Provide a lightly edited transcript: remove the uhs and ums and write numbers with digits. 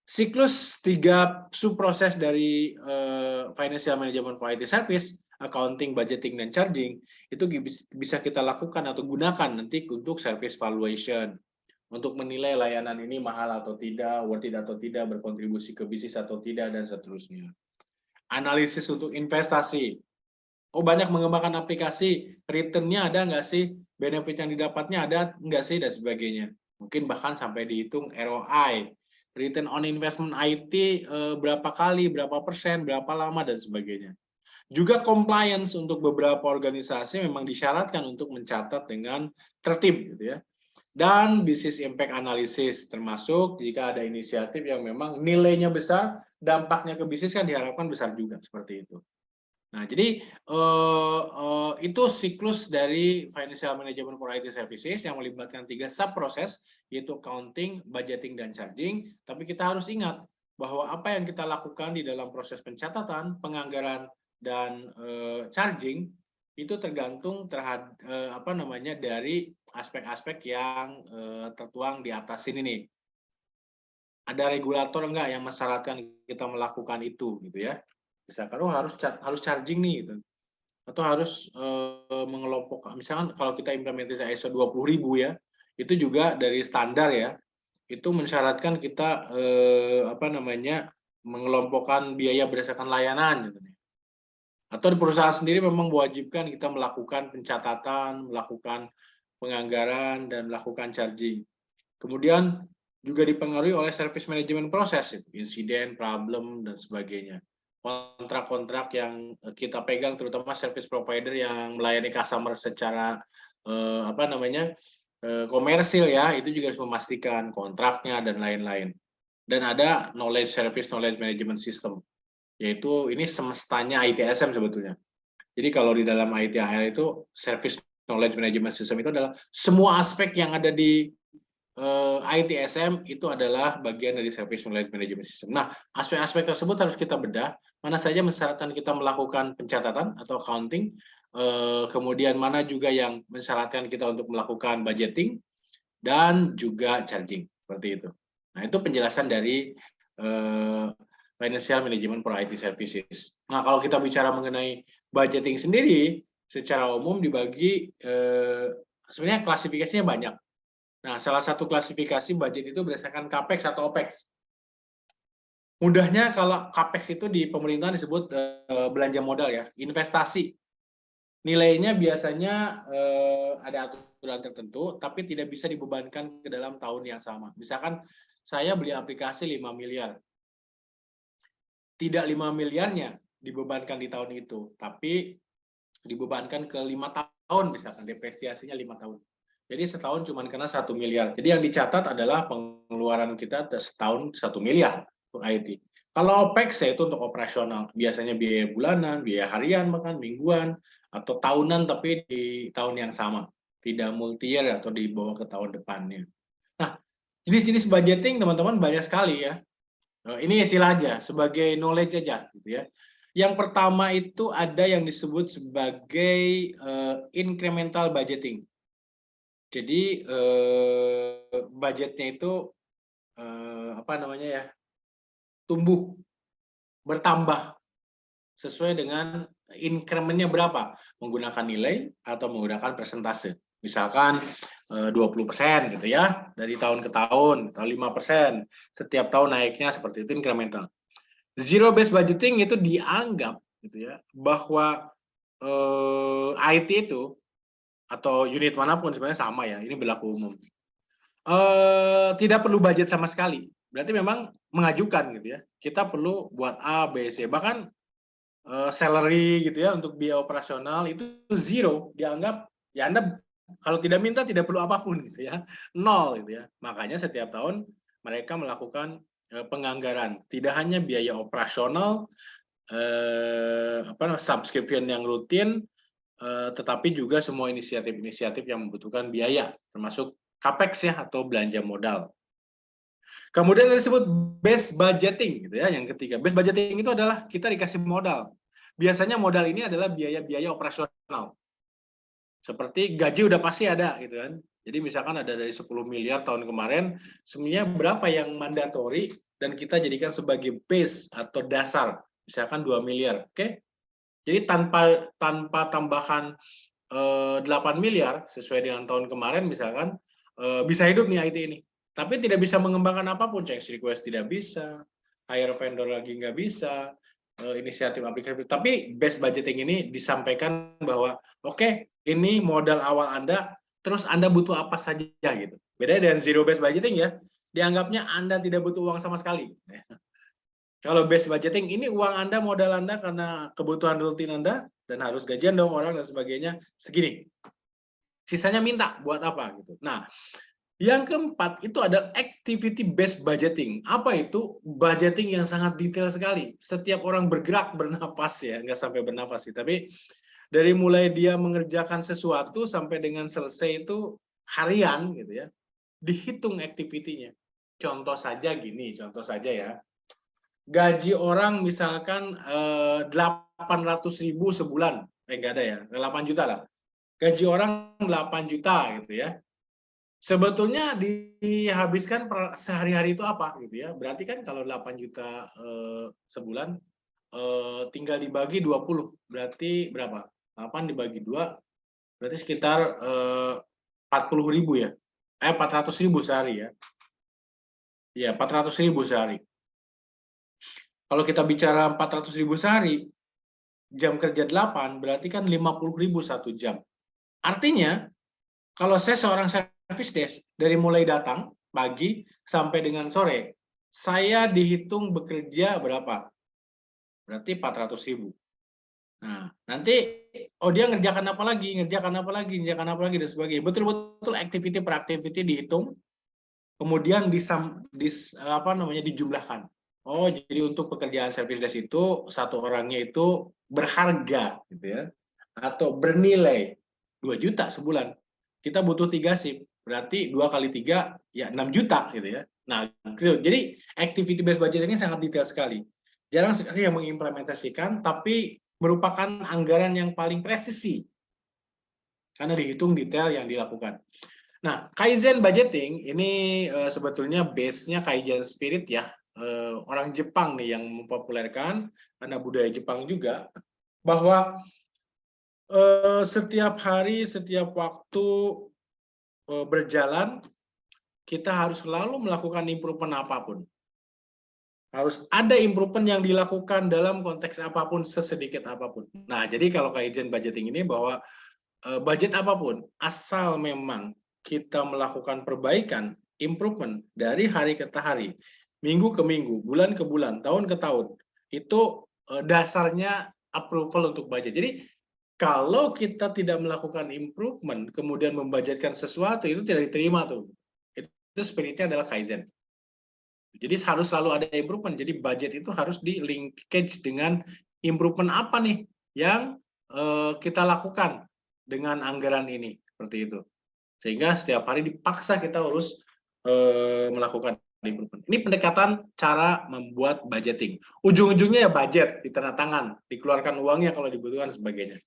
Siklus 3 subproses dari financial management for IT service, accounting, budgeting, dan charging, itu bisa kita lakukan atau gunakan nanti untuk service valuation, untuk menilai layanan ini mahal atau tidak, worth it atau tidak, berkontribusi ke bisnis atau tidak, dan seterusnya. Analisis untuk investasi. Oh, banyak mengembangkan aplikasi, return-nya ada nggak sih? Benefit yang didapatnya ada nggak sih? Dan sebagainya. Mungkin bahkan sampai dihitung ROI, return on investment IT berapa kali, berapa persen, berapa lama, dan sebagainya. Juga compliance untuk beberapa organisasi memang disyaratkan untuk mencatat dengan tertib, gitu ya. Dan business impact analysis, termasuk jika ada inisiatif yang memang nilainya besar, dampaknya ke bisnis kan diharapkan besar juga, seperti itu. Nah, jadi itu siklus dari financial management for IT services yang melibatkan 3 subproses, yaitu accounting, budgeting, dan charging. Tapi kita harus ingat bahwa apa yang kita lakukan di dalam proses pencatatan, penganggaran, dan charging itu tergantung terhadap dari aspek-aspek yang tertuang di atas sini nih. Ada regulator enggak yang mensyaratkan kita melakukan itu, gitu ya? Misalkan harus charging nih, gitu. Atau harus mengelompokkan, misalkan kalau kita implementasi ISO 20.000 ya, itu juga dari standar ya, itu mensyaratkan kita mengelompokkan biaya berdasarkan layanan, gitu. Atau di perusahaan sendiri memang mewajibkan kita melakukan pencatatan, melakukan penganggaran, dan melakukan charging. Kemudian juga dipengaruhi oleh service management proses, insiden, problem, dan sebagainya. Kontrak-kontrak yang kita pegang, terutama service provider yang melayani customer secara komersil ya, itu juga harus memastikan kontraknya dan lain-lain. Dan ada knowledge management system, yaitu ini semestanya ITSM sebetulnya. Jadi kalau di dalam ITAL itu service knowledge management system itu adalah semua aspek yang ada di ITSM itu adalah bagian dari service knowledge management system. Nah, aspek-aspek tersebut harus kita bedah, mana saja mensyaratkan kita melakukan pencatatan atau accounting, kemudian mana juga yang mensyaratkan kita untuk melakukan budgeting, dan juga charging, seperti itu. Nah, itu penjelasan dari financial management for IT services. Nah, kalau kita bicara mengenai budgeting sendiri, secara umum dibagi, sebenarnya klasifikasinya banyak. Nah, salah satu klasifikasi budget itu berdasarkan CAPEX atau OPEX. Mudahnya kalau CAPEX itu di pemerintahan disebut belanja modal ya, investasi. Nilainya biasanya ada aturan tertentu, tapi tidak bisa dibebankan ke dalam tahun yang sama. Misalkan saya beli aplikasi 5 miliar. Tidak 5 miliarnya dibebankan di tahun itu, tapi dibebankan ke 5 tahun, misalkan depresiasinya 5 tahun. Jadi setahun cuma kena 1 miliar. Jadi yang dicatat adalah pengeluaran kita setahun 1 miliar untuk IT. Kalau OPEX itu untuk operasional, biasanya biaya bulanan, biaya harian, bahkan mingguan, atau tahunan tapi di tahun yang sama, tidak multi-year atau dibawa ke tahun depannya. Nah, jenis-jenis budgeting teman-teman banyak sekali ya. Ini istilah aja, sebagai knowledge aja, gitu ya. Yang pertama itu ada yang disebut sebagai incremental budgeting. Jadi budgetnya itu tumbuh, bertambah sesuai dengan increment-nya berapa, menggunakan nilai atau menggunakan persentase. Misalkan 20% gitu ya, dari tahun ke tahun, atau 5%, setiap tahun naiknya, seperti itu incremental. Zero based budgeting itu dianggap gitu ya, bahwa IT itu atau unit manapun sebenarnya sama ya, ini berlaku umum. Tidak perlu budget sama sekali. Berarti memang mengajukan gitu ya. Kita perlu buat A, B, C. Bahkan salary gitu ya untuk biaya operasional itu zero, dianggap ya Anda kalau tidak minta tidak perlu apapun gitu ya. Nol gitu ya. Makanya setiap tahun mereka melakukan penganggaran. Tidak hanya biaya operasional, subscription yang rutin, tetapi juga semua inisiatif-inisiatif yang membutuhkan biaya, termasuk CAPEX ya atau belanja modal. Kemudian disebut base budgeting gitu ya, yang ketiga. Base budgeting itu adalah kita dikasih modal. Biasanya modal ini adalah biaya-biaya operasional. Seperti gaji udah pasti ada gitu kan. Jadi misalkan ada dari 10 miliar tahun kemarin, sebenarnya berapa yang mandatori dan kita jadikan sebagai base atau dasar, misalkan 2 miliar, oke? Jadi tanpa tambahan 8 miliar sesuai dengan tahun kemarin misalkan bisa hidup nih IT ini. Tapi tidak bisa mengembangkan apapun, change request tidak bisa, hire vendor lagi nggak bisa, inisiatif aplikasi. Tapi base budgeting ini disampaikan bahwa oke, ini modal awal Anda, terus Anda butuh apa saja gitu. Beda dengan zero base budgeting ya, dianggapnya Anda tidak butuh uang sama sekali. Kalau base budgeting, ini uang Anda, modal Anda karena kebutuhan rutin Anda, dan harus gajian dong orang dan sebagainya, segini. Sisanya minta, buat apa? Gitu. Nah, yang keempat itu adalah activity based budgeting. Apa itu? Budgeting yang sangat detail sekali. Setiap orang bergerak, bernafas ya, nggak sampai bernafas sih, tapi dari mulai dia mengerjakan sesuatu sampai dengan selesai itu harian gitu ya, dihitung activity-nya. Contoh saja gini, contoh saja ya. Gaji orang misalkan 800.000 sebulan, enggak ada ya, 8 juta lah. Gaji orang 8 juta gitu ya. Sebetulnya dihabiskan sehari-hari itu apa gitu ya. Berarti kan kalau 8 juta sebulan tinggal dibagi 20, berarti berapa? 8 dibagi 2, berarti sekitar 40.000 ya. 400.000 sehari ya. Iya, 400.000 sehari. Kalau kita bicara 400.000 sehari, jam kerja 8, berarti kan 50.000 1 jam. Artinya, kalau saya seorang service desk, dari mulai datang, pagi, sampai dengan sore, saya dihitung bekerja berapa? Berarti 400.000. Nah, nanti, oh dia ngerjakan apa lagi, ngerjakan apa lagi, ngerjakan apa lagi, dan sebagainya. Betul-betul activity per activity dihitung, kemudian dijumlahkan. Oh, jadi untuk pekerjaan service desk itu satu orangnya itu berharga, gitu ya, atau bernilai 2 juta sebulan. Kita butuh 3 shift, berarti 2 kali 3 ya 6 juta, gitu ya. Nah, gitu. Jadi activity based budget ini sangat detail sekali. Jarang sekali yang mengimplementasikan, tapi merupakan anggaran yang paling presisi karena dihitung detail yang dilakukan. Nah, Kaizen budgeting ini sebetulnya base-nya Kaizen spirit ya. Orang Jepang nih yang mempopulerkan, karena budaya Jepang juga, bahwa setiap hari, setiap waktu berjalan, kita harus selalu melakukan improvement apapun. Harus ada improvement yang dilakukan dalam konteks apapun, sesedikit apapun. Nah, jadi kalau Kaizen budgeting ini bahwa budget apapun, asal memang kita melakukan perbaikan, improvement dari hari ke hari, minggu ke minggu, bulan ke bulan, tahun ke tahun, itu dasarnya approval untuk budget. Jadi kalau kita tidak melakukan improvement, kemudian membudgetkan sesuatu, itu tidak diterima tuh. Itu spiritnya adalah Kaizen. Jadi harus selalu ada improvement. Jadi budget itu harus di linkage dengan improvement apa nih yang kita lakukan dengan anggaran ini, seperti itu. Sehingga setiap hari dipaksa kita harus melakukan improvement. Ini pendekatan cara membuat budgeting. Ujung-ujungnya ya budget, di tanda tangan, dikeluarkan uangnya kalau dibutuhkan sebagainya.